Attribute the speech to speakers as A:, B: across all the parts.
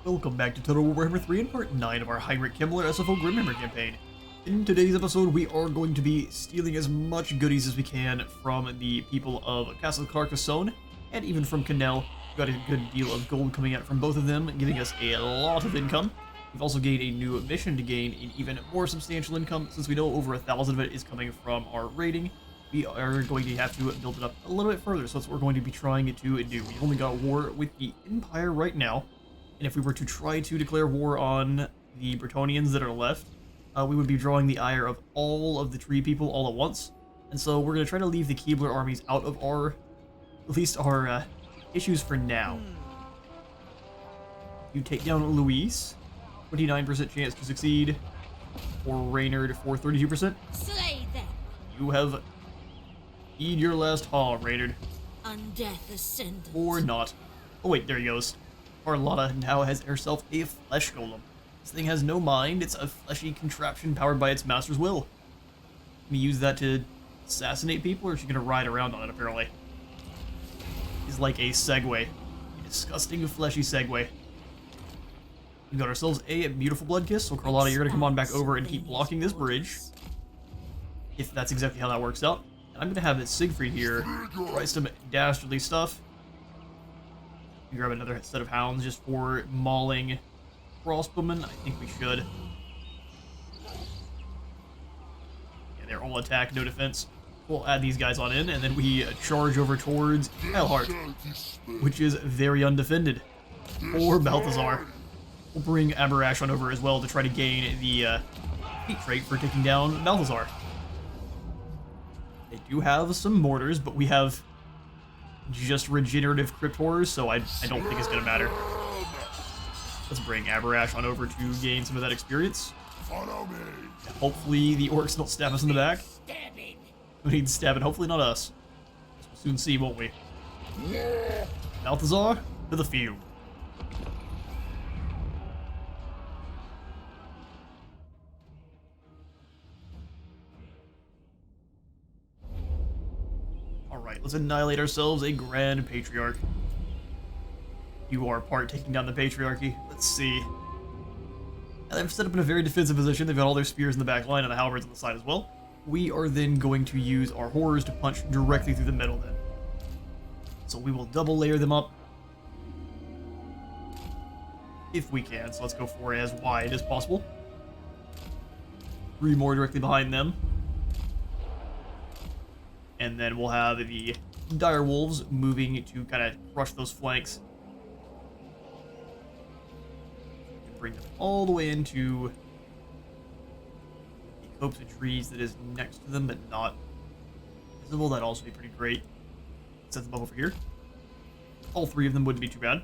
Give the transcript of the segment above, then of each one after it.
A: Welcome back to Total Warhammer 3 and Part 9 of our Heinrich Kemmler SFO Grimmhammer campaign. In today's episode, we are going to be stealing as much goodies as we can from the people of Castle Carcassonne, and even from Canel. We've got a good deal of gold coming out from both of them, giving us a lot of income. We've also gained a new mission to gain an even more substantial income, since we know over 1,000 of it is coming from our raiding. We are going to have to build it up a little bit further, so that's what we're going to be trying to do. We've only got war with the Empire right now. And if we were to try to declare war on the Bretonnians that are left, we would be drawing the ire of all of the tree people all at once. And so we're going to try to leave the Keebler armies out of our, at least our issues for now. You take down Luis, 29% chance to succeed, or Reynard for 32%.
B: Slay them!
A: You have eat your last haw, Reynard.
B: Undeath ascendant.
A: Or not. Oh wait, there he goes. Carlotta now has herself a flesh golem. This thing has no mind, it's a fleshy contraption powered by its master's will. Can we use that to assassinate people, or is she gonna ride around on it, apparently? It's like a Segway. A disgusting, fleshy Segway. We got ourselves a beautiful blood kiss, so Carlotta, you're gonna come on back over and keep blocking this bridge. If that's exactly how that works out. And I'm gonna have Siegfried here try some dastardly stuff. Grab another set of hounds just for mauling crossbowmen. I think we should. Yeah, they're all attack, no defense. We'll add these guys on in, and then we charge over towards Eilhart, which is very undefended. Or Balthazar. We'll bring Aberash on over as well to try to gain the feat trait for taking down Balthazar. They do have some mortars, but we have just regenerative crypt horrors, so I don't think it's gonna matter. Let's bring Aberash on over to gain some of that experience.
C: Follow me.
A: Hopefully the orcs don't stab us in the back.
B: Stabbing.
A: We need stabbing, hopefully not us. We'll soon see, won't we? Balthazar, to the field. Alright, let's annihilate ourselves a Grand Patriarch. You are part taking down the Patriarchy. Let's see. And they've set up in a very defensive position. They've got all their spears in the back line and the halberds on the side as well. We are then going to use our horrors to punch directly through the middle then. So we will double layer them up. If we can, so let's go for as wide as possible. 3 more directly behind them. And then we'll have the dire wolves moving to kind of crush those flanks. Bring them all the way into the copse of trees that is next to them, but not visible. That'd also be pretty great. Set them up over here. All 3 of them wouldn't be too bad.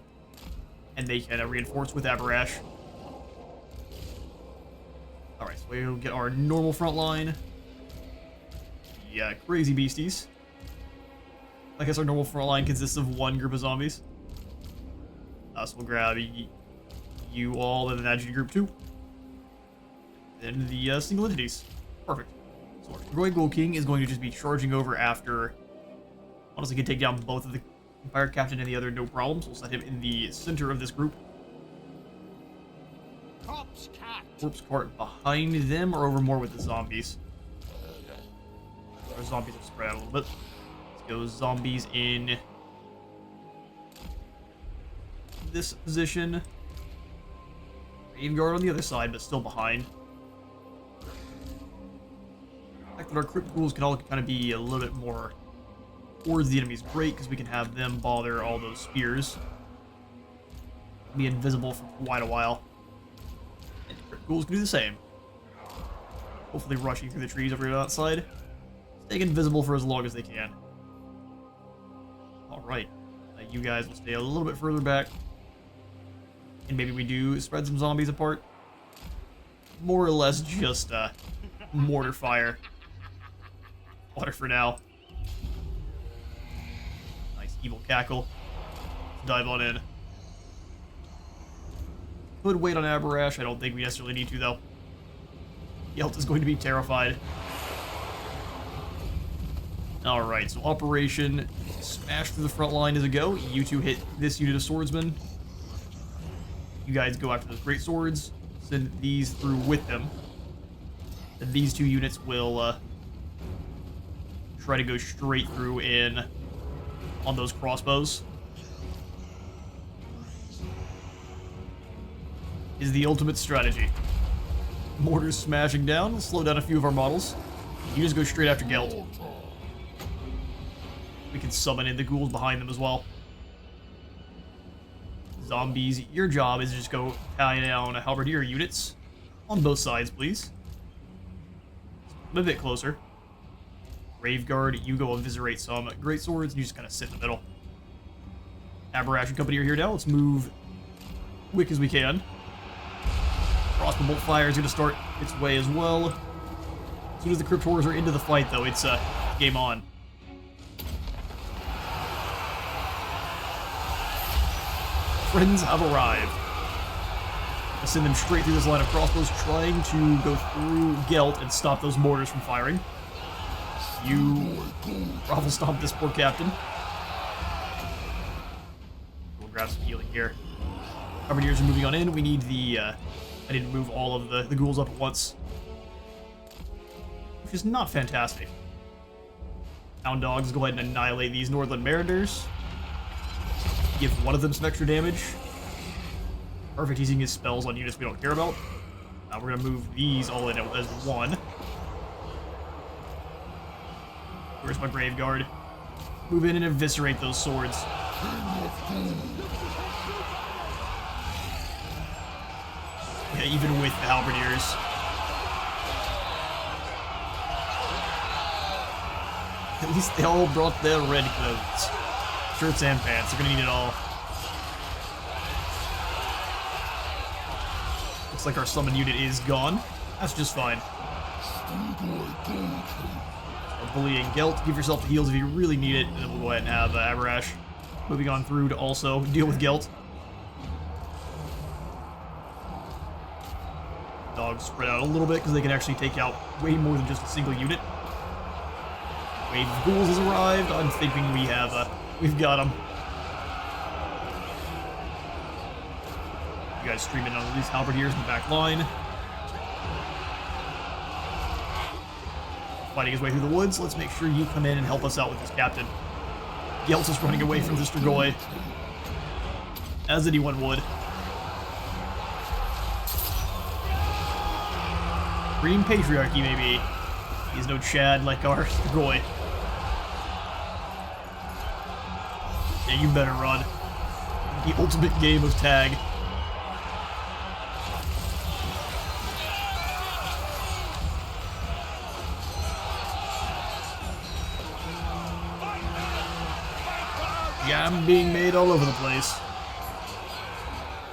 A: And they can reinforce with Aberash. Alright, so we'll get our normal front line. Yeah, crazy beasties. I guess our normal front line consists of 1 group of zombies. So we'll grab you all and then add you to group 2. Then the single entities. Perfect. So our Grey Ghoul King is going to just be charging over after. Honestly, can take down both of the Empire Captain and the other, no problems. We'll set him in the center of this group.
B: Corpse cat.
A: Corpse cart behind them or over more with the zombies. Our zombies are spread out a little bit. Let's go zombies in this position. Graveguard on the other side, but still behind. The fact that our crypt ghouls can all kind of be a little bit more towards the enemy is great, because we can have them bother all those spears. Be invisible for quite a while. And the crypt ghouls can do the same. Hopefully rushing through the trees over outside. Stay invisible for as long as they can. Alright. You guys will stay a little bit further back. And maybe we do spread some zombies apart. More or less just mortar fire. Water for now. Nice evil cackle. Dive on in. Could wait on Aberash. I don't think we necessarily need to, though. Yelt is going to be terrified. Alright, so Operation Smash through the front line is a go. You two hit this unit of swordsmen. You guys go after those great swords. Send these through with them. And these two units will try to go straight through in on those crossbows. Is the ultimate strategy. Mortars smashing down, slow down a few of our models. You just go straight after Geld. We can summon in the ghouls behind them as well. Zombies, your job is just go tie down halberdier units. On both sides, please. A bit closer. Graveguard, you go eviscerate some great swords, and you just kind of sit in the middle. Aberration Company are here now. Let's move quick as we can. Crossbow bolt fire is going to start its way as well. As soon as the Crypt Horrors are into the fight, though, it's game on. Friends have arrived. I send them straight through this line of crossbows, trying to go through Gelt and stop those mortars from firing. You Raffle Stomp this poor captain. We'll grab some healing here. Halberdiers are moving on in. We need the... I need to move all of the ghouls up at once. Which is not fantastic. Hound Dogs go ahead and annihilate these Northland Mariners. Give one of them some extra damage. Perfect, he's using his spells on units we don't care about. Now we're going to move these all in as one. Where's my Graveguard? Move in and eviscerate those swords. Yeah, even with the halberdiers. At least they all brought their red clothes. Shirts and pants, they're gonna need it all. Looks like our summon unit is gone. That's just fine. Bullying Gelt, give yourself the heals if you really need it, and then we'll go ahead and have Aberash moving on through to also deal with Gelt. Dogs spread out a little bit because they can actually take out way more than just a single unit. Wave of ghouls has arrived. I'm thinking we've got them. You guys streaming on these halberdiers in the back line. Fighting his way through the woods. Let's make sure you come in and help us out with this captain. Gelt is running away from this Strigoi, as anyone would. Green Patriarchy, maybe. He's no Chad like our Strigoi. Yeah, you better run. The ultimate game of tag. Yeah, I'm being made all over the place.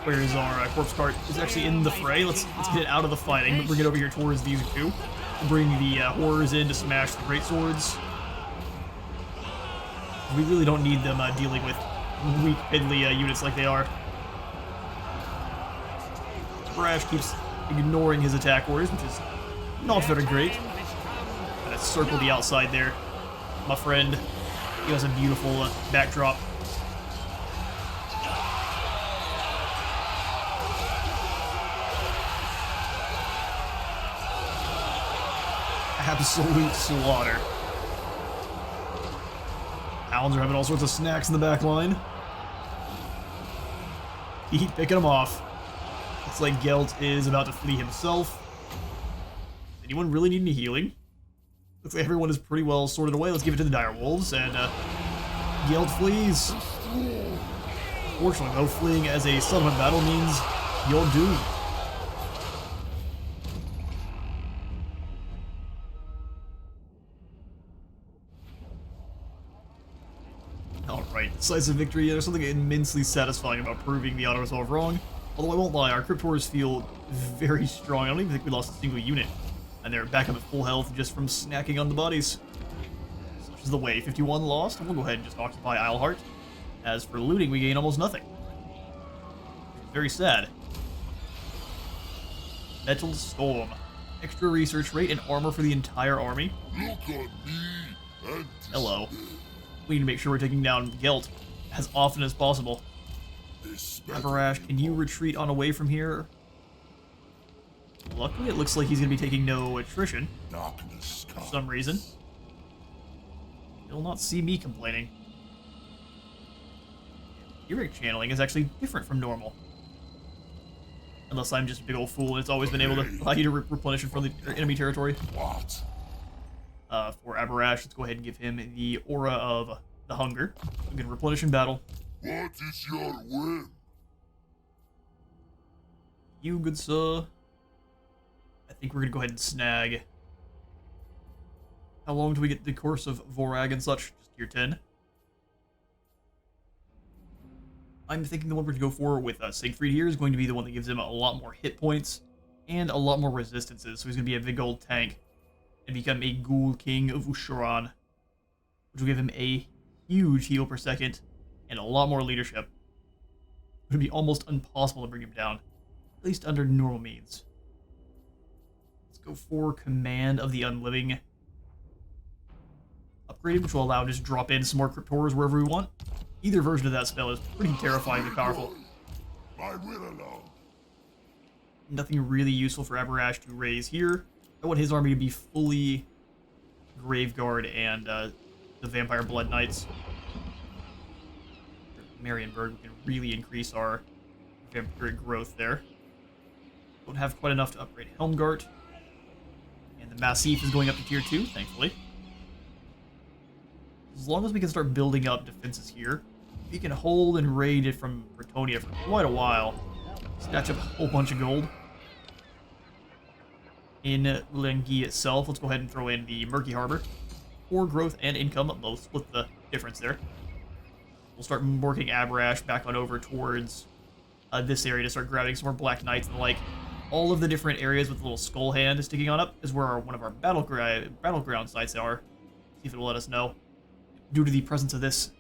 A: Where is our corpse cart? It's actually in the fray. Let's get it out of the fighting, but bring it over here towards these two. Bring the horrors in to smash the great swords. We really don't need them dealing with weak, piddly units like they are. Brash keeps ignoring his attack orders, which is not very great. Gotta circle the outside there. My friend, he has a beautiful backdrop. Absolute slaughter. Hounds are having all sorts of snacks in the back line. Keep picking them off. Looks like Gelt is about to flee himself. Anyone really need any healing? Looks like everyone is pretty well sorted away. Let's give it to the dire wolves, and Gelt flees. Fortunately, though, fleeing as a settlement battle means you're doomed. Alright, decisive victory. There's something immensely satisfying about proving the auto-resolve wrong. Although I won't lie, our Crypt Horrors feel very strong. I don't even think we lost a single unit. And they're back up at full health just from snacking on the bodies. Such is the way. 51 lost. We'll go ahead and just occupy Isleheart. As for looting, we gain almost nothing. Very sad. Metal Storm. Extra research rate and armor for the entire army. Hello. We need to make sure we're taking down Gelt as often as possible. Abarash, can you retreat on away from here? Luckily, it looks like he's going to be taking no attrition for some reason. He'll not see me complaining. Heinrich channeling is actually different from normal. Unless I'm just a big old fool and it's always been able to allow you to replenish it from the enemy territory.
C: What?
A: For Abarash, let's go ahead and give him the aura of the hunger. We can replenish in battle.
C: What is your whim?
A: You, good sir. I think we're gonna go ahead and snag. How long do we get the course of Vorag and such? Just tier 10. I'm thinking the one we're gonna go for with Siegfried here is going to be the one that gives him a lot more hit points and a lot more resistances. So he's gonna be a big old tank and become a Ghoul King of Usharan, which will give him a huge heal per second and a lot more leadership. It would be almost impossible to bring him down, at least under normal means. Let's go for Command of the Unliving upgraded, which will allow him to just drop in some more Cryptors wherever we want. Either version of that spell is pretty terrifyingly powerful.
C: My will alone.
A: Nothing really useful for Abarash to raise here. I want his army to be fully Graveguard and the Vampire Blood Knights. Marienburg, we can really increase our vampiric growth there. Don't have quite enough to upgrade Helmgart. And the Massif is going up to tier 2, thankfully. As long as we can start building up defenses here, we can hold and raid it from Bretonia for quite a while. Snatch up a whole bunch of gold. In Lenghi itself, let's go ahead and throw in the Murky Harbor. For growth and income, both split the difference there. We'll start working Abarash back on over towards this area to start grabbing some more Black Knights and the like. All of the different areas with the little skull hand sticking on up is where one of our battleground sites are. See if it will let us know. Due to the presence of this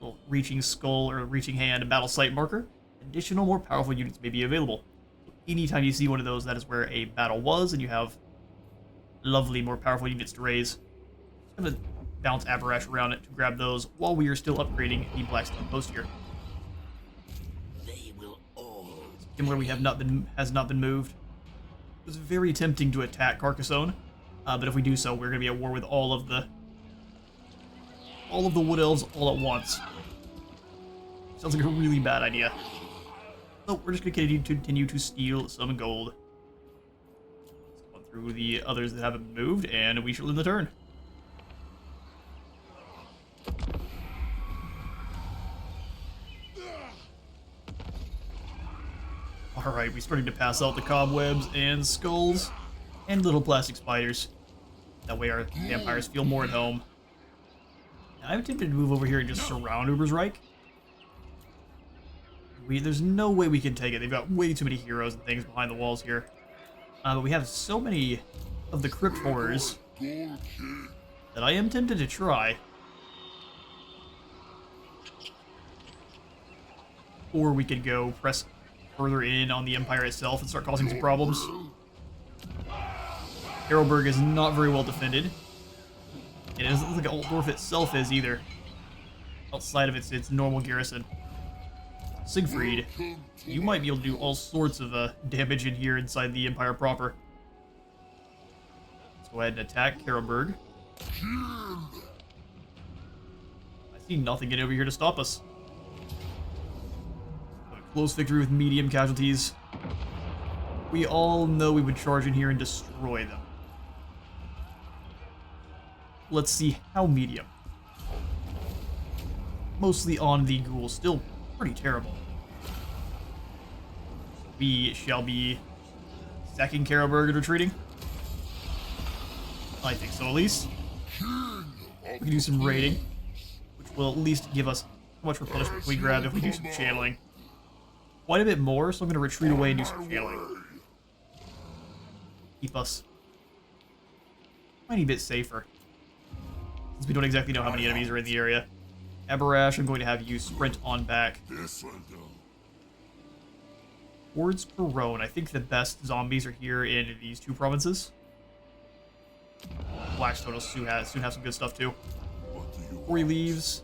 A: little reaching skull or reaching hand battle site marker, additional more powerful units may be available. So anytime you see one of those, that is where a battle was, and you have lovely, more powerful units to raise. I'm going to bounce Abarash around it to grab those while we are still upgrading the Blackstone post here.
B: They will all.
A: Similar, has not been moved. It was very tempting to attack Carcassonne, but if we do so, we're going to be at war with all of the Wood Elves all at once. Sounds like a really bad idea. So we're just going to continue to steal some gold. Let's go through the others that haven't moved, and we shall end the turn. Alright, we're starting to pass out the cobwebs and skulls and little plastic spiders. That way our vampires feel more at home. Now, I'm tempted to move over here and just surround Ubersreich. There's no way we can take it. They've got way too many heroes and things behind the walls here. But we have so many of the Crypt Horrors that I am tempted to try. Or we could go press further in on the Empire itself and start causing some problems. Harrowburg is not very well defended. It doesn't look like Altdorf itself is either, outside of its normal garrison. Siegfried, you might be able to do all sorts of damage in here inside the Empire proper. Let's go ahead and attack Harrowburg. I see nothing in over here to stop us. Close victory with medium casualties. We all know we would charge in here and destroy them. Let's see how medium. Mostly on the ghouls, still pretty terrible. We shall be sacking Harrowburg and retreating. I think so, at least. We can do some raiding, which will at least give us how much replenishment we grab if we do some channeling. Quite a bit more, so I'm going to retreat away and do some channeling. Keep us a tiny bit safer, since we don't exactly know how many enemies are in the area. Abarash, I'm going to have you sprint on back. Towards Corone. I think the best zombies are here in these two provinces. Blackstone will soon have some good stuff too. Before he leaves,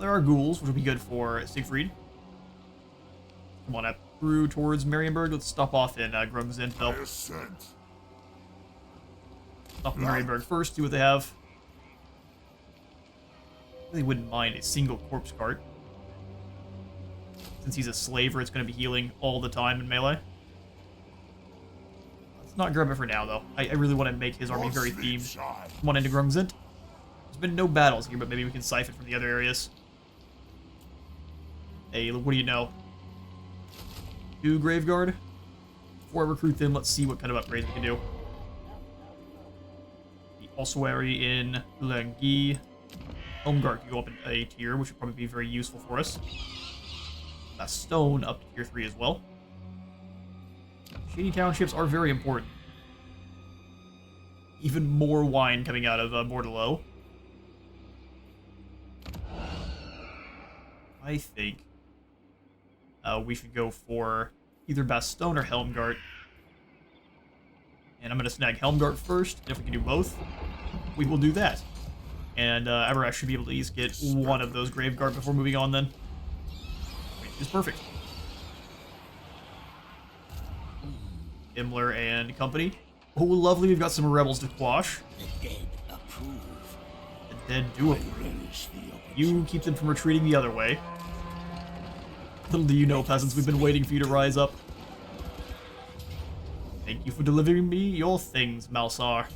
A: there are ghouls, which will be good for Siegfried. Come on up through towards Marienburg. Let's stop off in Grungzint,
C: I
A: though.
C: assent.
A: Stop in Marienburg first, see what they have. Really wouldn't mind a single corpse cart. Since he's a slaver, it's going to be healing all the time in melee. Let's not grab it for now, though. I really want to make his army very themed. Come on into Grungzint. There's been no battles here, but maybe we can siphon from the other areas. Hey, what do you know? 2 Graveguard. Before I recruit them, let's see what kind of upgrades we can do. The Ossuary in Langui. Helmgart can go up in a tier, which would probably be very useful for us. That stone up to tier 3 as well. Shady townships are very important. Even more wine coming out of Bordelot. I think we should go for either Bastogne or Helmgart. And I'm going to snag Helmgart first. If we can do both, we will do that. And Everest should be able to at least get one of those Graveguard before moving on then. Which is perfect. Himmler and company. Oh, lovely, we've got some rebels to quash.
B: The dead approve.
A: The dead do it. You keep them from retreating the other way. Little do you know, peasants, we've been waiting for you to rise up. Thank you for delivering me your things, Malsar.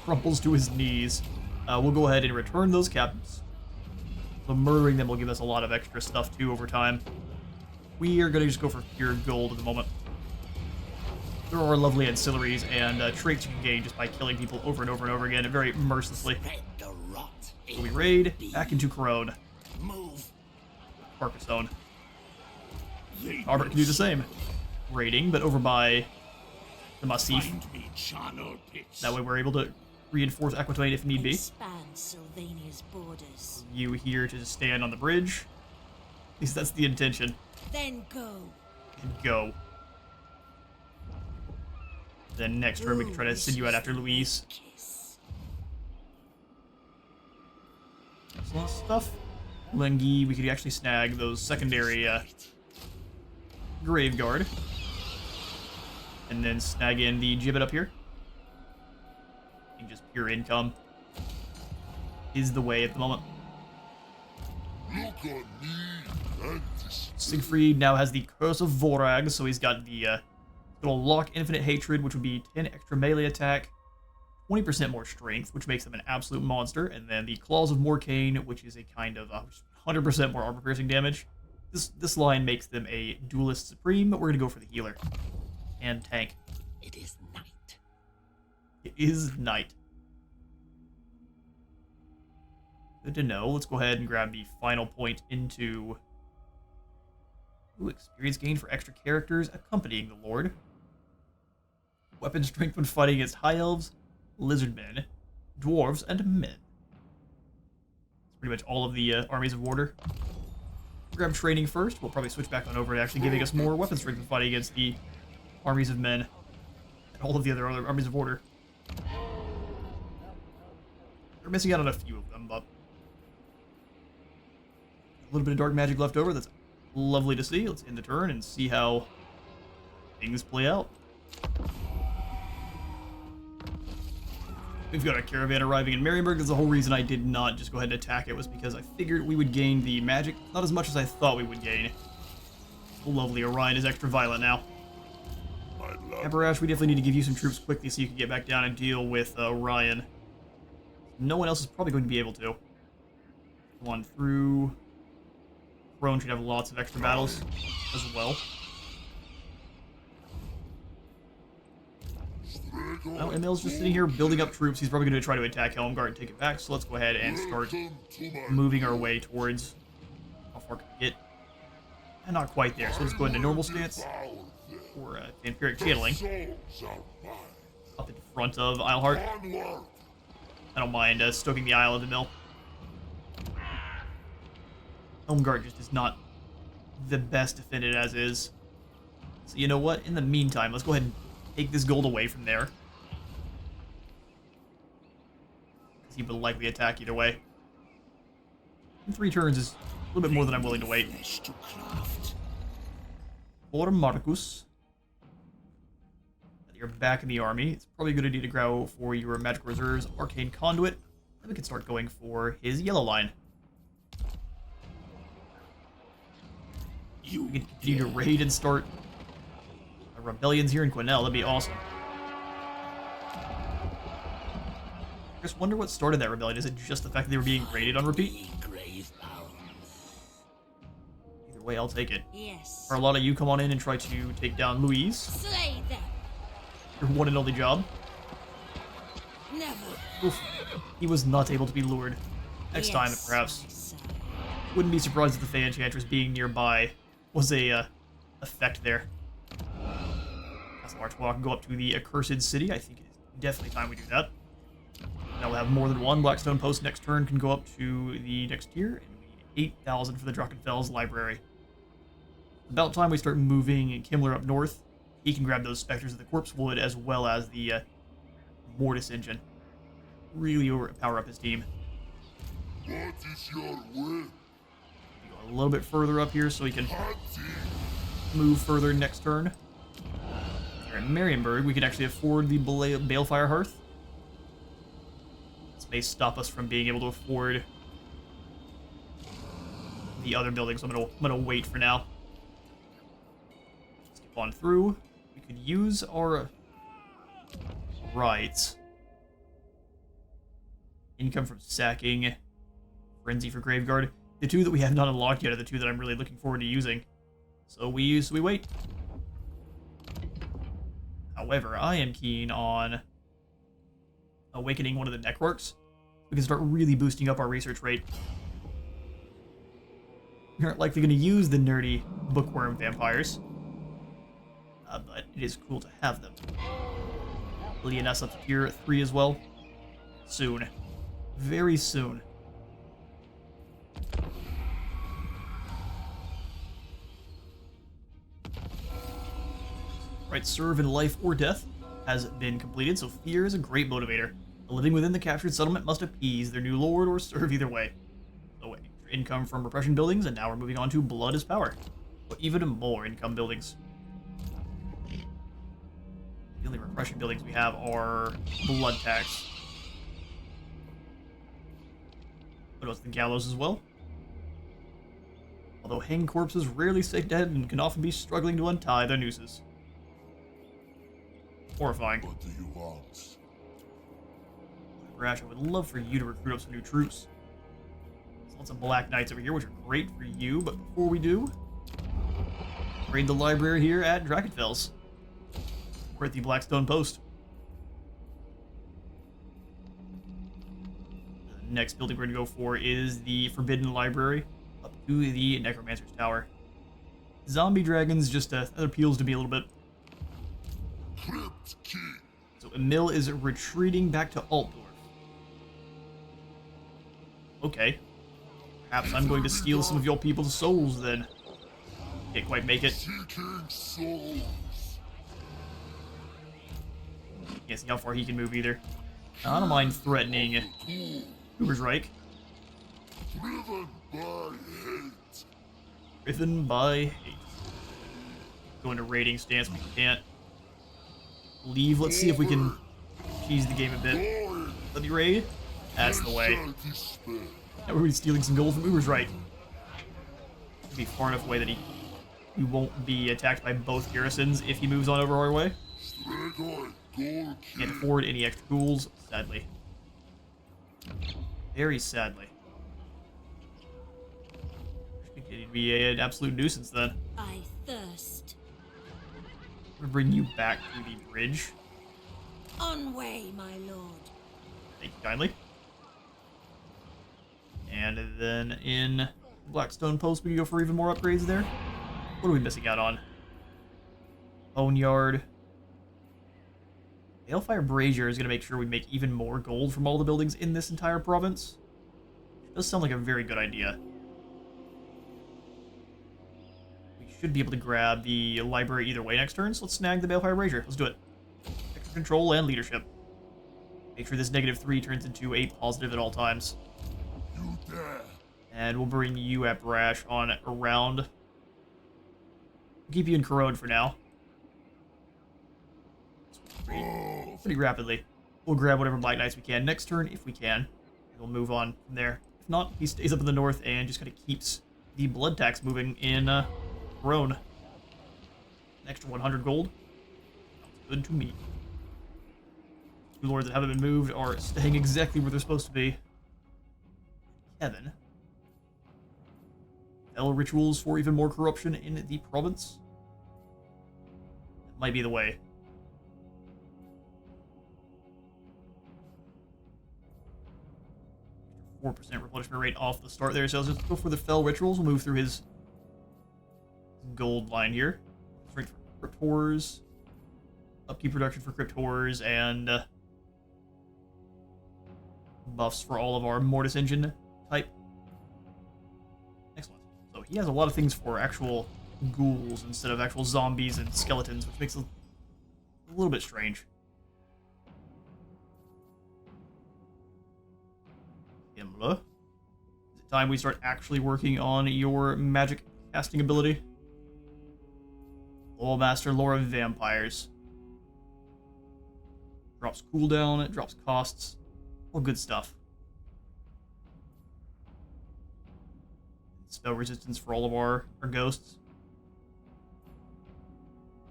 A: Crumples to his knees. We'll go ahead and return those captives. So murdering them will give us a lot of extra stuff, too, over time. We are going to just go for pure gold at the moment. There are lovely ancillaries and traits you can gain just by killing people over and over and over again, very mercilessly. So we raid, back into Corone.
B: Move.
A: Carcassonne. Albert can do the same. Raiding, but over by the Massif. That way we're able to reinforce Aquitaine if need be.
B: Expand Sylvania's borders.
A: You here to just stand on the bridge. At least that's the intention.
B: Then go.
A: And go. Then next turn we can try to send you out after Louise.
B: Kiss.
A: Excellent stuff. Lenghi, we could actually snag those secondary Graveguard. And then snag in the Gibbet up here. And just pure income is the way at the moment.
C: Look on me and despair.
A: Siegfried now has the Curse of Vorag, so he's got the little Lock Infinite Hatred, which would be 10 extra melee attack, 20% more strength, which makes him an absolute monster, and then the Claws of Morcane, which is a kind of 100% more armor-piercing damage. This line makes them a Duelist Supreme, but we're going to go for the healer. And tank.
B: It is night.
A: It is night. Good to know. Let's go ahead and grab the final point into... Ooh, experience gained for extra characters accompanying the Lord. Weapon strength when fighting against High Elves, Lizardmen, Dwarves, and Men. That's pretty much all of the armies of Warder. Grab training first. We'll probably switch back on over to actually giving us more weapon strength when fighting against the armies of Men. And all of the other armies of Warder. We're missing out on a few of them, but... a little bit of dark magic left over. That's lovely to see. Let's end the turn and see how things play out. We've got a caravan arriving in Marienburg. That's the whole reason I did not just go ahead and attack it, was because I figured we would gain the magic. Not as much as I thought we would gain. Lovely, Orion is extra violent now. Eberash, we definitely need to give you some troops quickly so you can get back down and deal with Orion. No one else is probably going to be able to. Come on through. Crone should have lots of extra battles as well. Well, Emil's just sitting here building up troops. He's probably going to try to attack Helmgart and take it back, so let's go ahead and start moving our way towards... how far can we get? And not quite there, so let's go into normal stance. Or Vampiric Channeling. Up in front of Isleheart. I don't mind stoking the Isle of the Mill. Helmgart just is not the best defended as is. So you know what? In the meantime, let's go ahead and take this gold away from there. Because he will likely attack either way. And 3 turns is a little bit more than I'm willing to wait. for Marcus. You're back in the army. It's probably a good idea to grow for your magic reserves, arcane conduit. Then we can start going for his yellow line. We can continue to raid and start rebellions here in Quinnell. That'd be awesome. I just wonder what started that rebellion. Is it just the fact that they were being raided on repeat? Either way, I'll take it.
B: Yes.
A: Carlotta, you come on in and try to take down Louise.
B: Slay them.
A: Your one and only job.
B: Never.
A: Oof. He was not able to be lured. Next time, perhaps. Wouldn't be surprised if the Fey Enchantress being nearby was a effect there. Castle Artois can go up to the Accursed City. I think it is definitely time we do that. Now we'll have more than one Blackstone post next turn, can go up to the next tier, and we need 8,000 for the Drachenfels Library. About time we start moving Kemmler up north. He can grab those Spectres of the Corpse Wood as well as the Mortis Engine. Really power up his team.
C: What is your will?
A: Go a little bit further up here so he can move further next turn. Here in Marienburg, we can actually afford the Balefire Hearth. This may stop us from being able to afford the other buildings, so I'm gonna wait for now. Skip on through. We could use our rights. Income from sacking. Frenzy for Graveguard. The two that we have not unlocked yet are the two that I'm really looking forward to using. So we wait. However, I am keen on awakening one of the Necrarchs. We can start really boosting up our research rate. We aren't likely going to use the nerdy bookworm vampires. But it is cool to have them. Leoness up to tier 3 as well. Soon. Very soon. Right, serve in life or death has been completed, so fear is a great motivator. The living within the captured settlement must appease their new lord or serve either way. So income from repression buildings, and now we're moving on to blood is power. But even more income buildings. The only repression buildings we have are blood tax. What about the gallows as well? Although hanged corpses rarely stay dead and can often be struggling to untie their nooses. Horrifying.
C: What do you want?
A: Rash, I would love for you to recruit up some new troops. There's lots of Black Knights over here, which are great for you, but before we do, raid the library here at Drachenfels. We're at the Blackstone Post. The next building we're going to go for is the Forbidden Library, up to the Necromancer's Tower. Zombie dragons just appeals to me a little bit.
C: Crypt key.
A: So Emil is retreating back to Altdorf. Okay. Perhaps I'm going to steal some of your people's souls then. Can't quite make it.
C: Seeking souls.
A: Can't see how far he can move either. I don't mind threatening Ubersreich.
C: Driven by hate.
A: Driven by hate. Go into raiding stance, we can't. Leave, let's see if we can cheese the game a bit. Let me raid. That's the way. Now we're going to be stealing some gold from Ubersreich. It'll be far enough away that he won't be attacked by both garrisons if he moves on over our way. Can't afford any extra ghouls, sadly. Very sadly. It'd be an absolute nuisance then.
B: I thirst.
A: I'm gonna bring you back to the bridge.
B: On way, my lord.
A: Thank you kindly. And then in Blackstone Post, we can go for even more upgrades there. What are we missing out on? Boneyard. Balefire Brazier is going to make sure we make even more gold from all the buildings in this entire province. It does sound like a very good idea. We should be able to grab the library either way next turn, so let's snag the Balefire Brazier. Let's do it. Extra control and leadership. Make sure this -3 turns into a positive at all times.
C: You dare.
A: And we'll bring you at Brash on around. Keep you in corrode for now. Pretty rapidly. We'll grab whatever Black Knights we can next turn, if we can. And we'll move on from there. If not, he stays up in the north and just kind of keeps the blood tax moving in Rhone. An extra 100 gold. Sounds good to me. Two lords that haven't been moved are staying exactly where they're supposed to be. Kevin. Hell rituals for even more corruption in the province. That might be the way. 4% replenishment rate off the start there, so let's just go for the Fell Rituals. We'll move through his gold line here. Strength for Crypt Horrors, upkeep production for Crypt Horrors, and buffs for all of our Mortis Engine type. Excellent. So he has a lot of things for actual ghouls instead of actual zombies and skeletons, which makes it a little bit strange. Himmler. Is it time we start actually working on your magic casting ability? Law Master, Lore of Vampires. Drops cooldown, it drops costs. All good stuff. Spell resistance for all of our ghosts.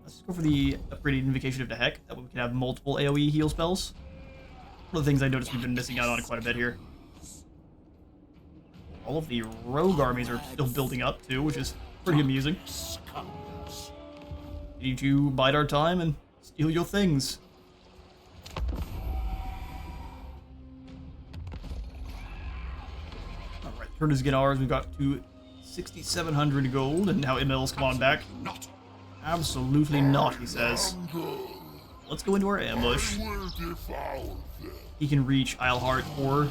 A: Let's just go for the upgraded Invocation of the Heck. That way we can have multiple AoE heal spells. One of the things I noticed we've been missing out on quite a bit here. All of the rogue armies are still building up too, which is pretty amusing. We need to bide our time and steal your things. Alright, turn is again ours. We've got to 6,700 gold, and now Emil's come on back. Absolutely not, he says. Let's go into our ambush. He can reach Eilhart or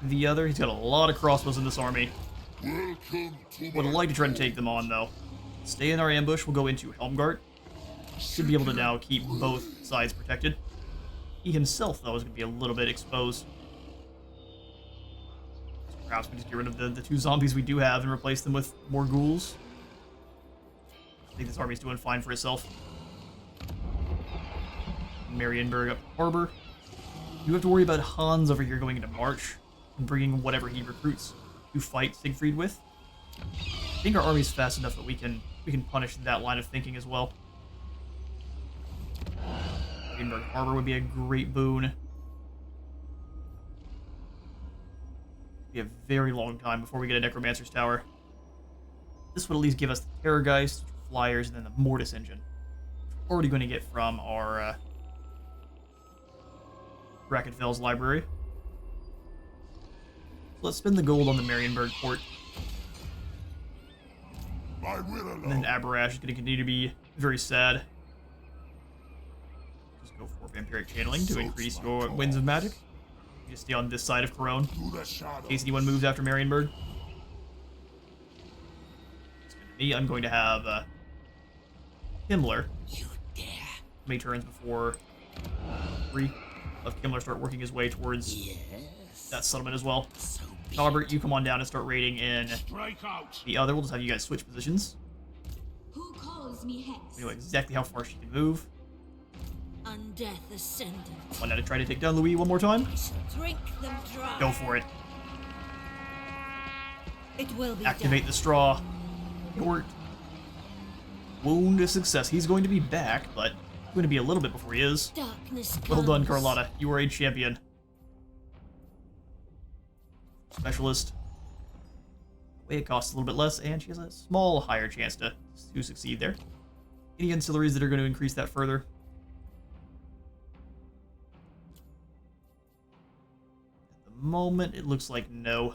A: the other. He's got a lot of crossbows in this army. Would like to try to take them on, though. Stay in our ambush. We'll go into Helmgart. Should be able to now keep both sides protected. He himself, though, is going to be a little bit exposed. So perhaps we just get rid of the two zombies we do have and replace them with more ghouls. I think this army's doing fine for itself. Marienburg up Harbor. You have to worry about Hans over here going into March and bringing whatever he recruits to fight Siegfried with. I think our army's fast enough that we can punish that line of thinking as well. Marienburg Harbor would be a great boon. It'd be a very long time before we get a Necromancer's Tower. This would at least give us the Terrorgeist, Flyers, and then the Mortis Engine. We're already going to get from our Brackenfell's library. So let's spend the gold on the Marienburg port. And then Aberash is going to continue to be very sad. Just go for Vampiric Channeling to increase your Winds of Magic. You just stay on this side of Corone in case anyone moves after Marienburg. It's going to be, I'm going to have Himmler. How many turns before 3 of Kemmler start working his way towards that settlement as well? Albert, you come on down and start raiding in the other. We'll just have you guys switch positions.
B: Who calls me Hex?
A: We know exactly how far she can move.
B: Undeath Ascendant.
A: Want now to try to take down Louis one more time?
B: Drink them dry.
A: Go for it.
B: It will be
A: Activate
B: done.
A: the straw. It worked. Wound a success. He's going to be back, but it's going to be a little bit before he is.
B: Darkness
A: Well done,
B: comes.
A: Carlotta. You are a champion. Specialist. It costs a little bit less, and she has a small higher chance to succeed there. Any ancillaries that are going to increase that further? At the moment, it looks like no.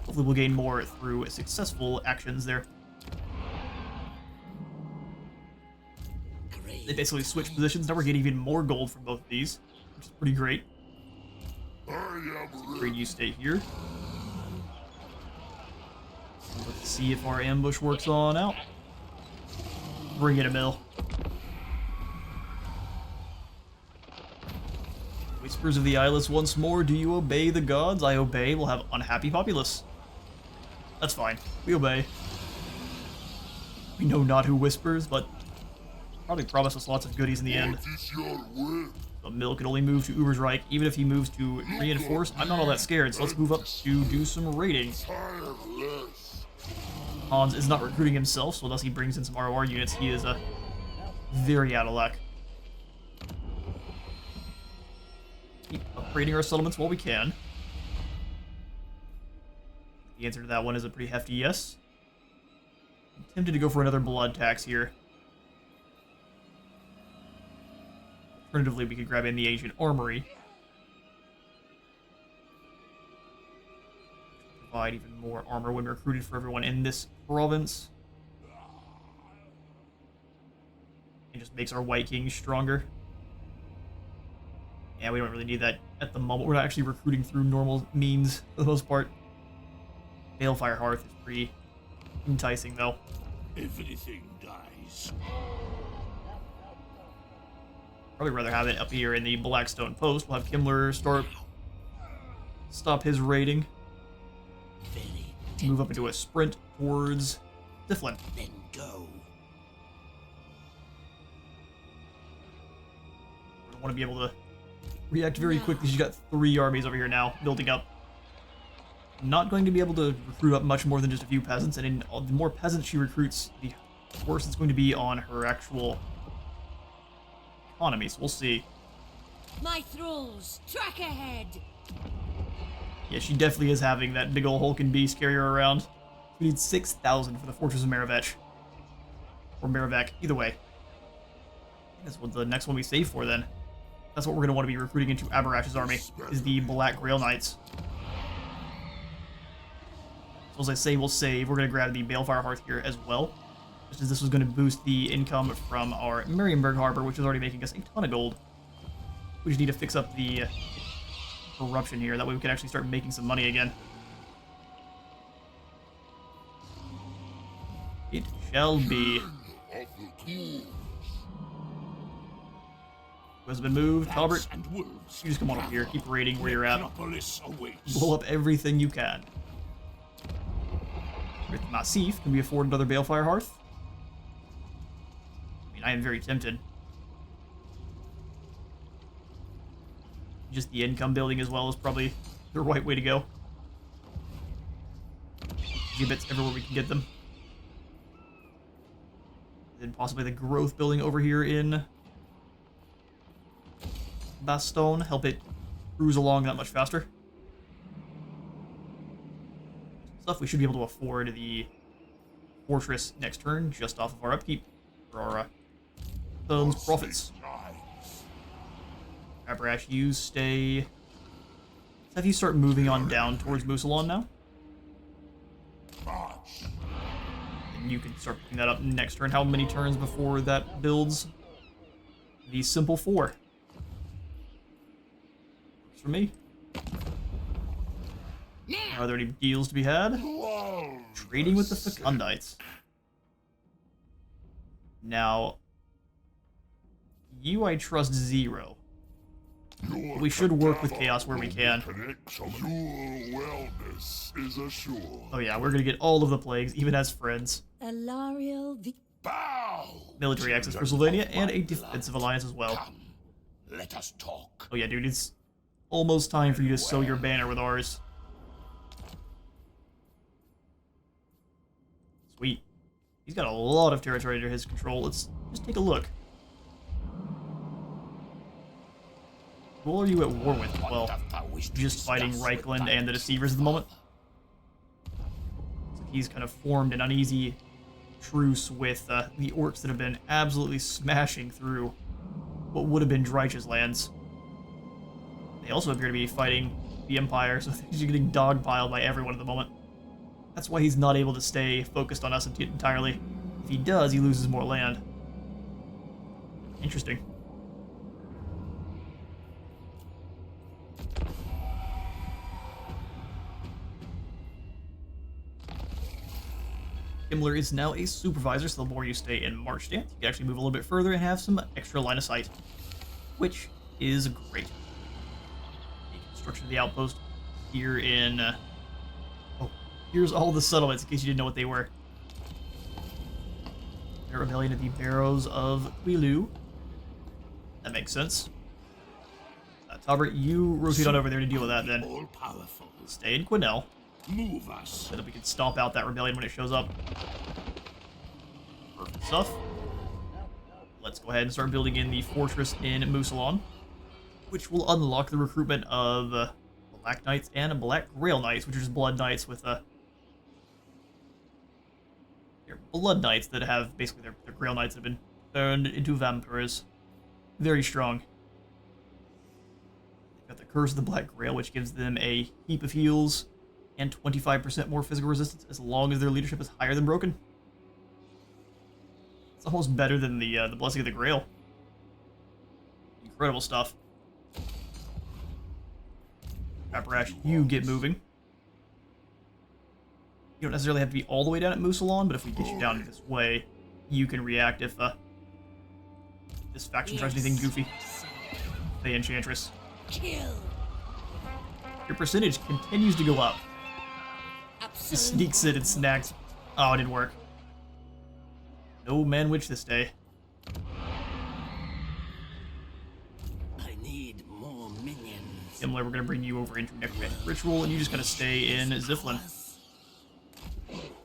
A: Hopefully we'll gain more through successful actions there. They basically switch positions. Now we're getting even more gold from both of these, which is pretty great. Great, you stay here. Let's see if our ambush works on out. Bring it, Emil. Whispers of the Eyeless once more. Do you obey the gods? I obey. We'll have unhappy populace. That's fine. We obey. We know not who whispers, but probably promise us lots of goodies in the end.
C: What is your will?
A: But Mill can only move to Ubersreich. Even if he moves to reinforce, I'm not all that scared, so let's move up to do some raiding.
C: Tireless.
A: Hans is not recruiting himself, so unless he brings in some ROR units, he is very out of luck. Keep upgrading our settlements while we can. The answer to that one is a pretty hefty yes. I'm tempted to go for another blood tax here. Alternatively, we could grab in the Asian Armory. Provide even more armor when recruited for everyone in this province. It just makes our White King stronger. Yeah, we don't really need that at the moment. We're not actually recruiting through normal means for the most part. Balefire Hearth is pretty enticing, though.
C: Everything dies.
A: Probably rather have it up here in the Blackstone Post. We'll have Kemmler stop his raiding. Move up into a sprint towards Tiflin.
C: Then go.
A: I want to be able to react very quickly. She's got 3 armies over here now, building up. Not going to be able to recruit up much more than just a few peasants, and the more peasants she recruits, the worse it's going to be on her actual economy, so we'll see.
B: My thralls, track ahead.
A: Yeah, she definitely is having that big ol' hulking beast carry her around. We need 6,000 for the Fortress of Marivech. Or Marivek, either way. That's what the next one we save for, then. That's what we're going to want to be recruiting into Aberash's army, is the Black Grail Knights. So as I say, we'll save. We're going to grab the Balefire Hearth here as well, just as this was going to boost the income from our Marienburg Harbor, which is already making us a ton of gold. We just need to fix up the corruption here. That way we can actually start making some money again. It shall be. Who has been moved? Talbert, you just come on up here. Keep raiding where you're at. Blow up everything you can. With Massif, can we afford another Balefire Hearth? I mean, I am very tempted. Just the income building as well is probably the right way to go. Gibbets everywhere we can get them. Then possibly the growth building over here in Bastogne, help it cruise along that much faster. Stuff we should be able to afford the fortress next turn, just off of our upkeep for our son's profits. Aberash, you stay. Let's have you start moving on down towards Musalon now. And you can start picking that up next turn. How many turns before that builds? The simple 4. Works for me. Are there any deals to be had? Trading with the Fecundites. Now, you I trust 0. We should work with Chaos where we can.
C: Your wellness is assured.
A: Oh yeah, we're gonna get all of the plagues, even as friends.
B: Alariel
C: Bow.
A: Military access for Sylvania, and a defensive alliance as well.
C: Come, let us talk.
A: Oh yeah, dude, it's almost time for you to sow your banner with ours. Sweet. He's got a lot of territory under his control. Let's just take a look. Who are you at war with? Well, just fighting Reichland and the Deceivers at the moment. So he's kind of formed an uneasy truce with the orcs that have been absolutely smashing through what would have been Dreich's lands. They also appear to be fighting the Empire, so he's getting dogpiled by everyone at the moment. That's why he's not able to stay focused on us entirely. If he does, he loses more land. Interesting. Kemmler is now a supervisor, so the more you stay in March stance, you can actually move a little bit further and have some extra line of sight, which is great. The construction of the outpost here in... oh, here's all the settlements, in case you didn't know what they were. A rebellion at the Barrows of Quilu. That makes sense. Talbert, you rotate on over there to deal with that then.
C: All powerful.
A: Stay in Quinnell,
C: Move us.
A: so that we can stomp out that rebellion when it shows up. Perfect stuff. Let's go ahead and start building in the fortress in Musalon, which will unlock the recruitment of Black Knights and Black Grail Knights, which are just Blood Knights with they're Blood Knights that have basically their Grail Knights that have been turned into vampires. Very strong. They've got the Curse of the Black Grail, which gives them a heap of heals and 25% more physical resistance as long as their leadership is higher than Broken. It's almost better than the Blessing of the Grail. Incredible stuff. Apparash, you get moving. You don't necessarily have to be all the way down at Musalon, but if we get you down this way, you can react if this faction tries anything goofy. The Enchantress.
B: Kill.
A: Your percentage continues to go up.
B: Absolute.
A: Sneaks it and snacks. Oh, it didn't work. No man witch this day.
C: I need more minions.
A: Kemmler, we're gonna bring you over into Necromantic Ritual, and you just gotta stay in Ziflin.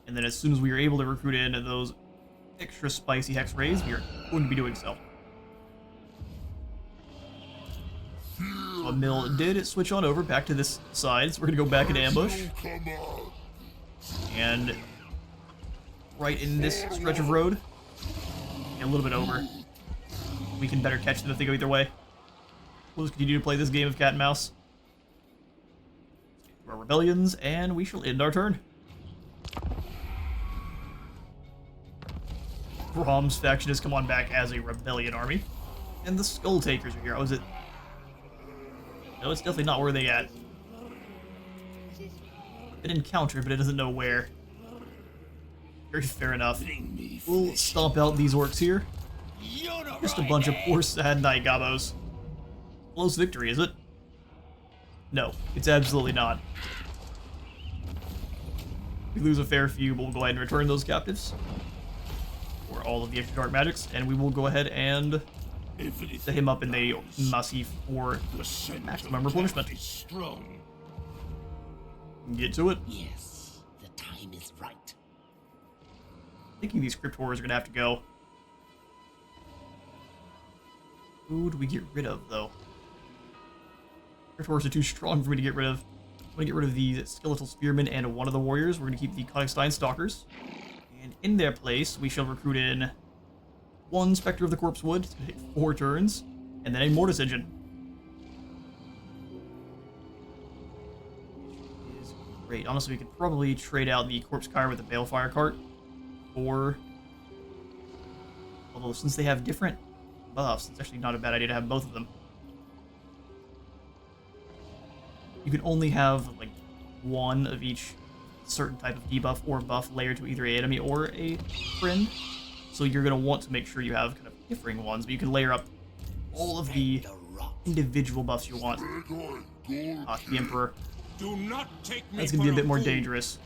A: And then as soon as we are able to recruit in those extra spicy hex rays, we are going to be doing so. So a mill did switch on over back to this side, so we're gonna go back into ambush. And right in this stretch of road, and a little bit over, we can better catch them if they go either way. We'll just continue to play this game of cat and mouse. Our rebellions, and we shall end our turn. Brahm's faction has come on back as a rebellion army. And the Skull Takers are here. Oh, is it? No, it's definitely not where they at. An encounter, but it doesn't know where. Very fair enough. We'll stomp out these orcs here. Just a bunch of poor sad night gobos. Close victory, is it? No, it's absolutely not. We lose a fair few, but we'll go ahead and return those captives. For all of the extra dark magics, and we will go ahead and set him up in the Massif for maximum replenishment. Get to it.
C: Yes, the time is right.
A: Thinking these crypt horrors are gonna have to go. Who do we get rid of, though? Crypt horrors are too strong for me to get rid of. I'm gonna get rid of the skeletal spearmen and one of the warriors. We're gonna keep the Konigstein stalkers. And in their place, we shall recruit in one Spectre of the Corpse Wood. It's gonna take 4 turns. And then a Mortis Engine. Which is great. Honestly, we could probably trade out the Corpse Kyre with the Balefire cart. Or... although, since they have different buffs, it's actually not a bad idea to have both of them. You can only have, like, one of each certain type of debuff or buff layered to either an enemy or a friend. So you're going to want to make sure you have kind of differing ones, but you can layer up all of the individual buffs you want. The Emperor.
C: Do not take me.
A: That's going to be a bit more dangerous.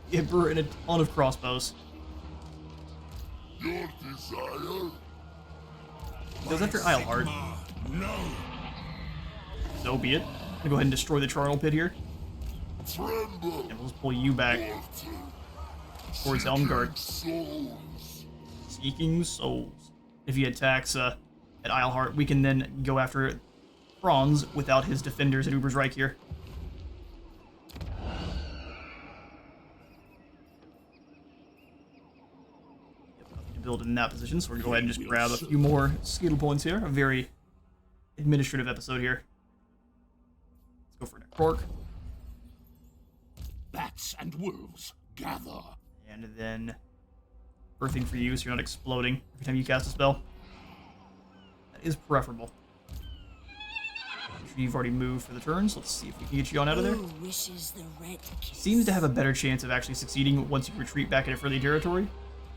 A: The Emperor and a ton of crossbows.
C: Your desire?
A: He goes after Eilhart.
C: No.
A: So be it. I'm going to go ahead and destroy the charnel pit here.
C: Tremble.
A: And we'll just pull you back towards Elmgard. Seeking Souls. If he attacks at Eilhart, we can then go after Franz without his defenders at Uber's Reich here. Nothing to build in that position, so we're going to go ahead and just grab a few more skill points here. A very administrative episode here. Let's go for Necrork.
C: Bats and wolves, gather.
A: And then birthing for you so you're not exploding every time you cast a spell. That is preferable. You've already moved for the turn, so let's see if we can get you on out of there.
B: Who wishes the red kiss?
A: Seems to have a better chance of actually succeeding once you retreat back into friendly territory.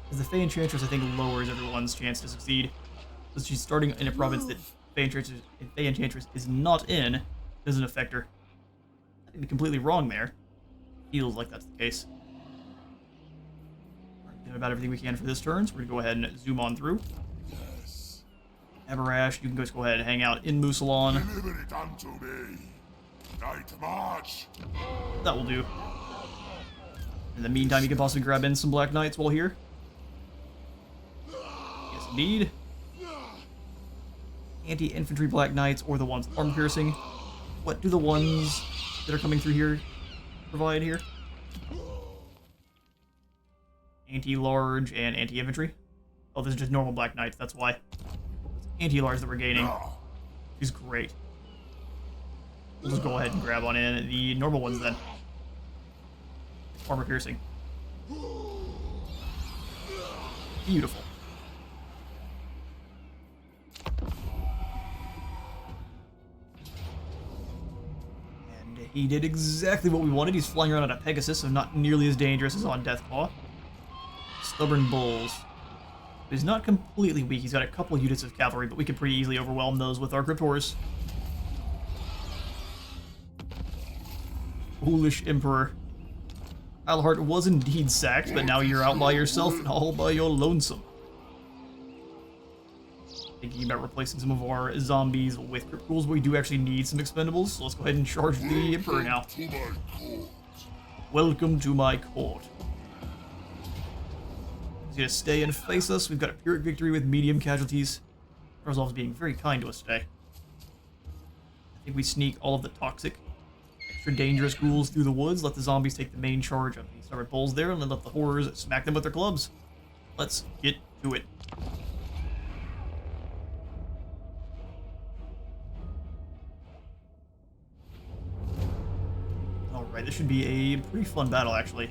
A: Because the Fey Enchantress, I think, lowers everyone's chance to succeed. Since she's starting in a province that Fey Enchantress is not in, it doesn't affect her. I could be completely wrong there. Feels like that's the case. Doing about everything we can for this turn, so we're going to go ahead and zoom on through. Aberash, you can just go ahead and hang out in Musalon.
C: Deliver it unto me. Night march.
A: That will do. In the meantime, you can possibly grab in some Black Knights while here. Yes, indeed. Anti-infantry Black Knights or the ones with armor piercing. What do the ones that are coming through here provide here? Anti-large and anti-infantry. Oh, this is just normal Black Knights, that's why. Anti-large that we're gaining is great. We'll just go ahead and grab on in the normal ones then. Armor piercing. Beautiful. And he did exactly what we wanted. He's flying around on a Pegasus, so not nearly as dangerous as on Deathclaw. Stubborn Bulls. He's not completely weak. He's got a couple units of cavalry, but we can pretty easily overwhelm those with our Cryptors. Foolish Emperor. Alhart was indeed sacked, but now you're out by yourself and all by your lonesome. Thinking about replacing some of our zombies with Cryptors, but we do actually need some expendables, so let's go ahead and charge the Emperor now. Welcome to my court. He's gonna stay and face us. We've got a Pyrrhic victory with medium casualties. Resolve's being very kind to us today. I think we sneak all of the toxic, extra dangerous ghouls through the woods, let the zombies take the main charge of the stubborn bulls there, and then let the horrors smack them with their clubs. Let's get to it. Alright, this should be a pretty fun battle, actually.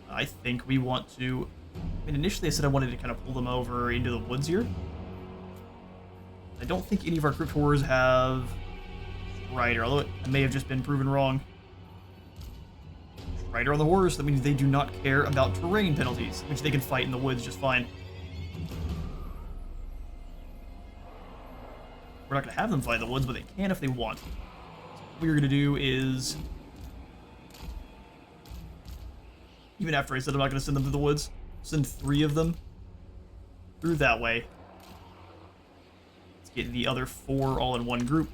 A: I think we want to... I mean, initially I said I wanted to kind of pull them over into the woods here. I don't think any of our Cryptors have Rider, although it may have just been proven wrong. Rider on the horse, that means they do not care about terrain penalties, which they can fight in the woods just fine. We're not going to have them fight in the woods, but they can if they want. So what we're going to do is... Even after I said I'm not going to send them to the woods, send 3 of them through that way. Let's get the other 4 all in one group.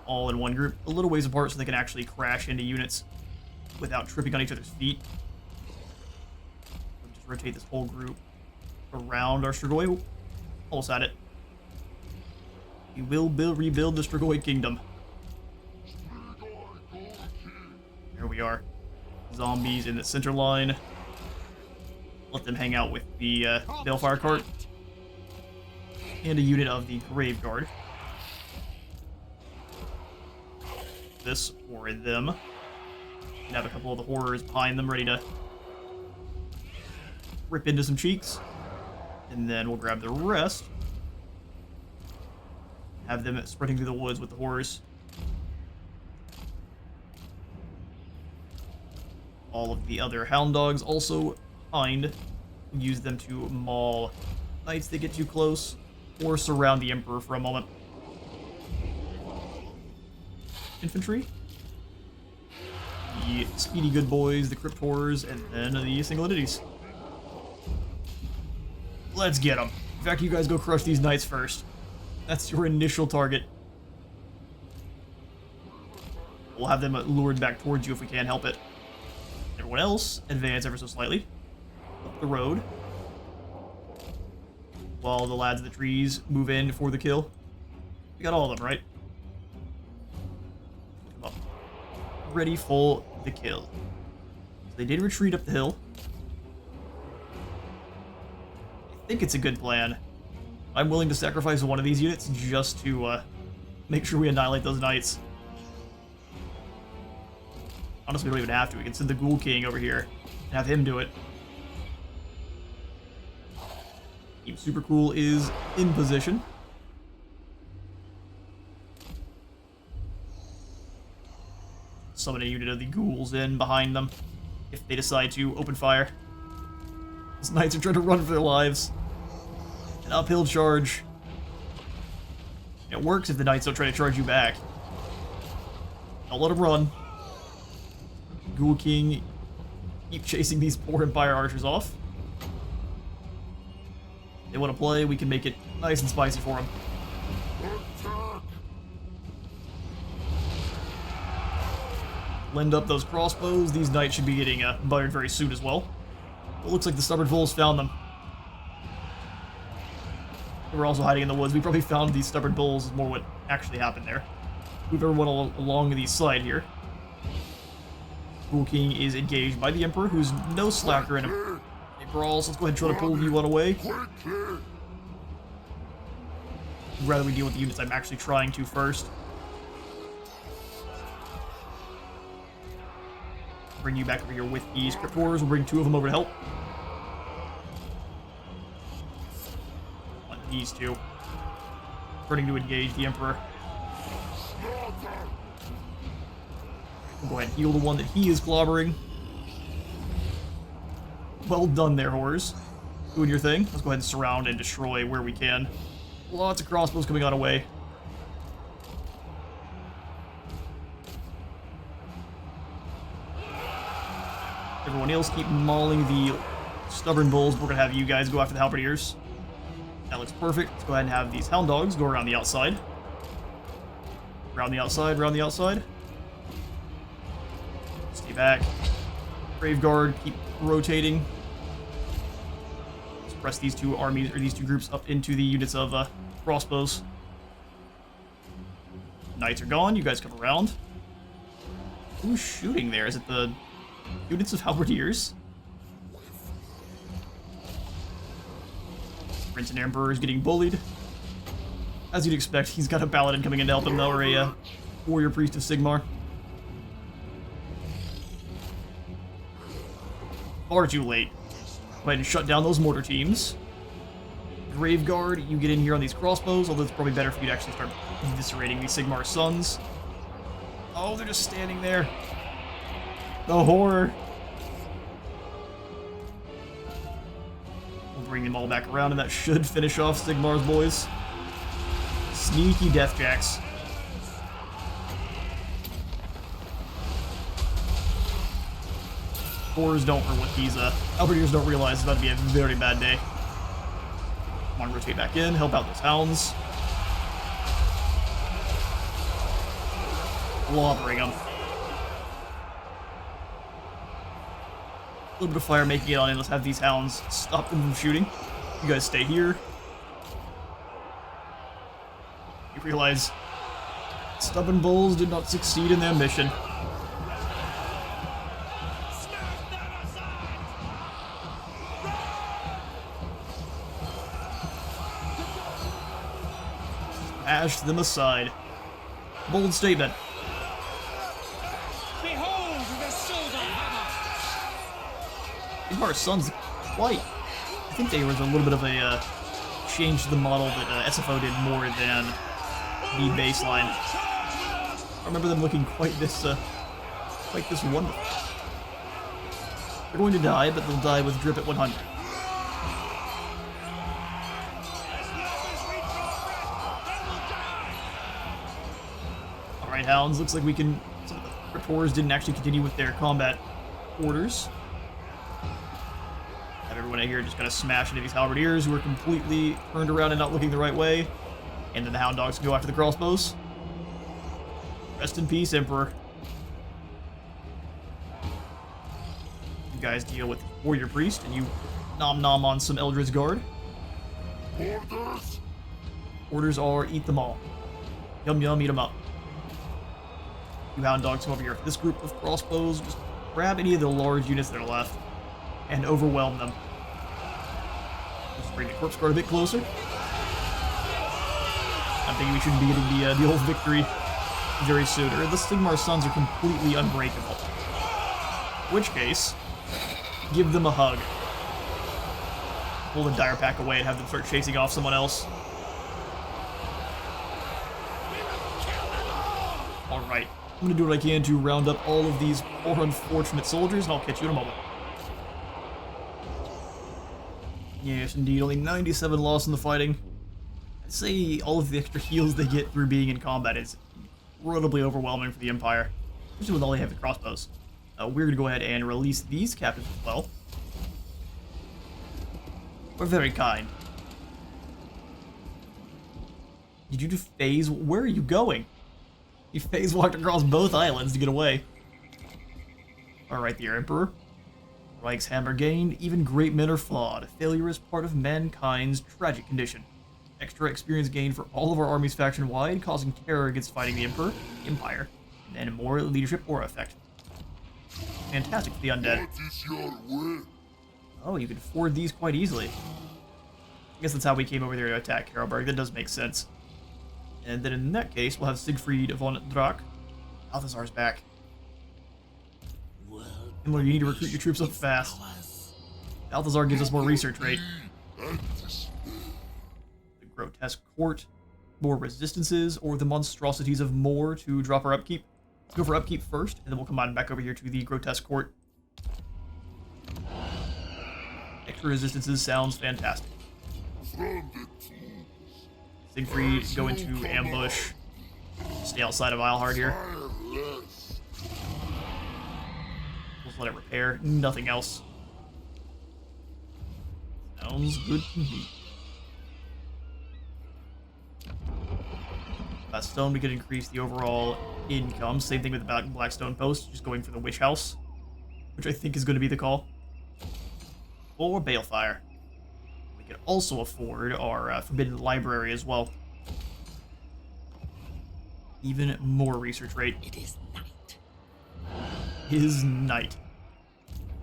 A: All in one group, a little ways apart so they can actually crash into units without tripping on each other's feet. We'll just rotate this whole group around our Strigoi. Almost at it. We will rebuild the Strigoi Kingdom. There we are. Zombies in the center line. Let them hang out with the Balefire cart. And a unit of the Grave Guard. This for them. And have a couple of the horrors behind them ready to rip into some cheeks. And then we'll grab the rest. Have them sprinting through the woods with the horrors. All of the other hound dogs also behind. Use them to maul knights that get too close, or surround the Emperor for a moment. Infantry. The speedy good boys, the Cryptors, and then the single entities. Let's get them. In fact, you guys go crush these knights first. That's your initial target. We'll have them lured back towards you if we can't help it. Everyone else, advance ever so slightly up the road. While the lads of the trees move in for the kill. We got all of them, right? Come up. Ready for the kill. So they did retreat up the hill. I think it's a good plan. I'm willing to sacrifice one of these units just to make sure we annihilate those knights. Honestly, we don't even have to. We can send the Ghoul King over here and have him do it. Team Super Cool is in position. Summon a unit of the ghouls in behind them if they decide to open fire. These knights are trying to run for their lives. An uphill charge. It works if the knights don't try to charge you back. Don't let them run. Ghoul King keep chasing these poor Empire archers off. They want to play, we can make it nice and spicy for them. Lend up those crossbows. These knights should be getting buttered very soon as well. It looks like the stubborn bulls found them. They were also hiding in the woods. We probably found these stubborn bulls is more what actually happened there. Move everyone along the side here. Fool King is engaged by the Emperor, who's no slacker in him. Hey, brawls, let's go ahead and try to pull you one away. I'd rather we deal with the units I'm actually trying to first. Bring you back over here with these Cryptors. We'll bring 2 of them over to help. On these 2. Starting to engage the Emperor. We'll go ahead and heal the one that he is clobbering. Well done there, horrors. Doing your thing. Let's go ahead and surround and destroy where we can. Lots of crossbows coming on away. Everyone else keep mauling the stubborn bulls. We're going to have you guys go after the halberdiers. That looks perfect. Let's go ahead and have these hound dogs go around the outside. Around the outside, around the outside. Stay back. Brave Guard, keep rotating. Let's press these 2 armies, or these 2 groups up into the units of crossbows. Knights are gone. You guys come around. Who's shooting there? Is it the units of halberdiers? Prince and Emperor is getting bullied. As you'd expect, he's got a paladin coming in to help him, though, or a warrior priest of Sigmar. Far too late. Go ahead and shut down those mortar teams. Grave Guard, you get in here on these crossbows, although it's probably better for you to actually start eviscerating these Sigmar sons. Oh, they're just standing there. The horror. We'll bring them all back around, and that should finish off Sigmar's boys. Sneaky deathjacks. Horrors don't, or what these halberdiers don't realize it's about to be a very bad day. Come on, rotate back in, help out those hounds. Clobbering them. A little bit of fire making it on in. Let's have these hounds stop them from shooting. You guys stay here. You realize stubborn bulls did not succeed in their mission. Smashed them aside. Bold statement.
D: Behold the silver hammer!
A: Sigmar's sons, quite. I think they were a little bit of a change to the model that SFO did more than the baseline. I remember them looking quite this wonderful. They're going to die, but they'll die with drip at 100. Alright, hounds, looks like we can... Some of the Raptors didn't actually continue with their combat orders. Have everyone out here just kind of smash into these halberdiers who are completely turned around and not looking the right way. And then the hound dogs can go after the crossbows. Rest in peace, Emperor. You guys deal with the warrior priest, and you nom on some Eldred's Guard.
C: Orders?
A: Orders are eat them all. Yum yum, eat them up. You hound dogs come over here. This group of crossbows, just grab any of the large units that are left and overwhelm them. Just bring the corpse guard a bit closer. I'm thinking we should be getting the old victory very soon, or the Sigmar sons are completely unbreakable. In which case, give them a hug. Pull the dire pack away and have them start chasing off someone else. Alright, I'm gonna do what I can to round up all of these poor unfortunate soldiers, and I'll catch you in a moment. Yes, indeed, only 97 lost in the fighting. I'd say all of the extra heals they get through being in combat is incredibly overwhelming for the Empire, especially with all they have the crossbows. we're going to go ahead and release these captives as well. We're very kind. Did you just phase? Where are you going? You phase walked across both islands to get away. Alright, the Emperor. Reich's hammer gained. Even great men are flawed. Failure is part of mankind's tragic condition. Extra experience gained for all of our armies faction-wide, causing terror against fighting the Emperor, Empire, and more leadership aura effect. Fantastic for the undead.
C: What is your will?
A: Oh, you can ford these quite easily. I guess that's how we came over there to attack Karlberg. That does make sense. And then in that case, we'll have Siegfried von Drac. Balthazar's back. Himmler, you need to recruit your troops up fast. Balthazar gives us more research rate. The grotesque court, more resistances, or the monstrosities of more to drop our upkeep. Let's go for upkeep first, and then we'll come on back over here to the grotesque court. Extra resistances sounds fantastic. Siegfried, go into ambush. Stay outside of Eilhard here. Just let it repair. Nothing else. Sounds good to me. Stone, we could increase the overall income. Same thing with the Blackstone Post, just going for the Witch House, which I think is going to be the call. Or Balefire. We could also afford our Forbidden Library as well. Even more research rate.
B: It is night.
A: His night.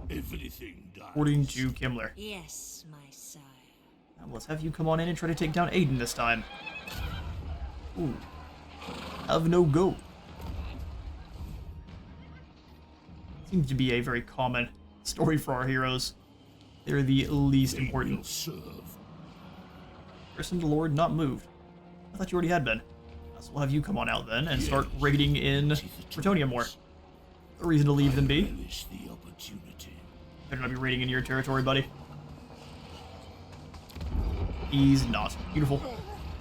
D: Everything dies.
A: According to Kemmler.
B: Yes, my sire.
A: Now let's have you come on in and try to take down Aiden this time. Ooh. Have no go. Seems to be a very common story for our heroes. They're the least important. Christened Lord not moved. I thought you already had been. So we'll have you come on out then and start raiding in Bretonnia more. A reason to leave them be. Better not be raiding in your territory, buddy. He's not. Beautiful.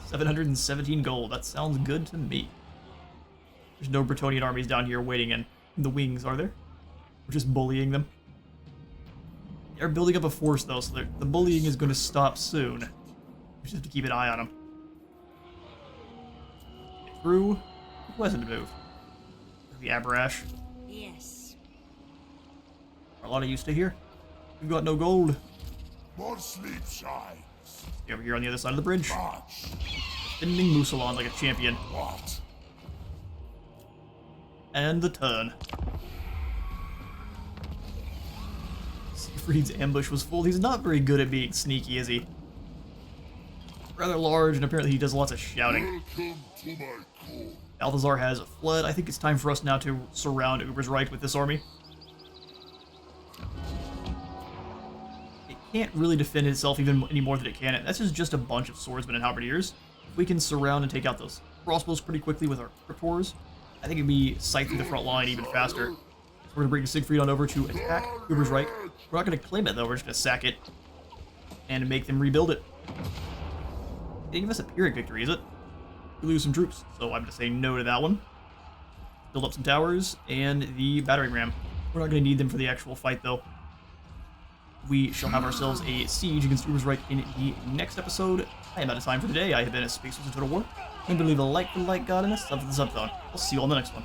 A: 717 gold. That sounds good to me. There's no Bretonian armies down here waiting in the wings, are there? We're just bullying them. They're building up a force, though, so the bullying is going to stop soon. We just have to keep an eye on them. Get through. Who hasn't moved? The Aberash.
B: Yes.
A: Are a lot of you stay here? We've got no gold.
C: More sleep shines.
A: Stay over here on the other side of the bridge.
C: March.
A: Defending Musalon like a champion.
C: What?
A: And the turn. Siegfried's ambush was full. He's not very good at being sneaky, is he? Rather large, and apparently he does lots of shouting.
C: Welcome to my court.
A: Balthazar has fled. I think it's time for us now to surround Ubersreich with this army. It can't really defend itself even any more than it can. This is just a bunch of swordsmen and halberdiers. If we can surround and take out those crossbows pretty quickly with our cryptors, I think it'd be sight through the front line even faster. So we're gonna bring Siegfried on over to attack Ubersreich. We're not gonna claim it though, we're just gonna sack it and make them rebuild it. They didn't give us a Pyrrhic victory, is it? We lose some troops, so I'm gonna say no to that one. Build up some towers and the battering ram. We're not gonna need them for the actual fight though. We shall have ourselves a siege against Ubersreich in the next episode. I am out of time for today. I have been a Space Wars in Total War. Remember to leave a like for the like god and a sub for the sub phone. I'll see you on the next one.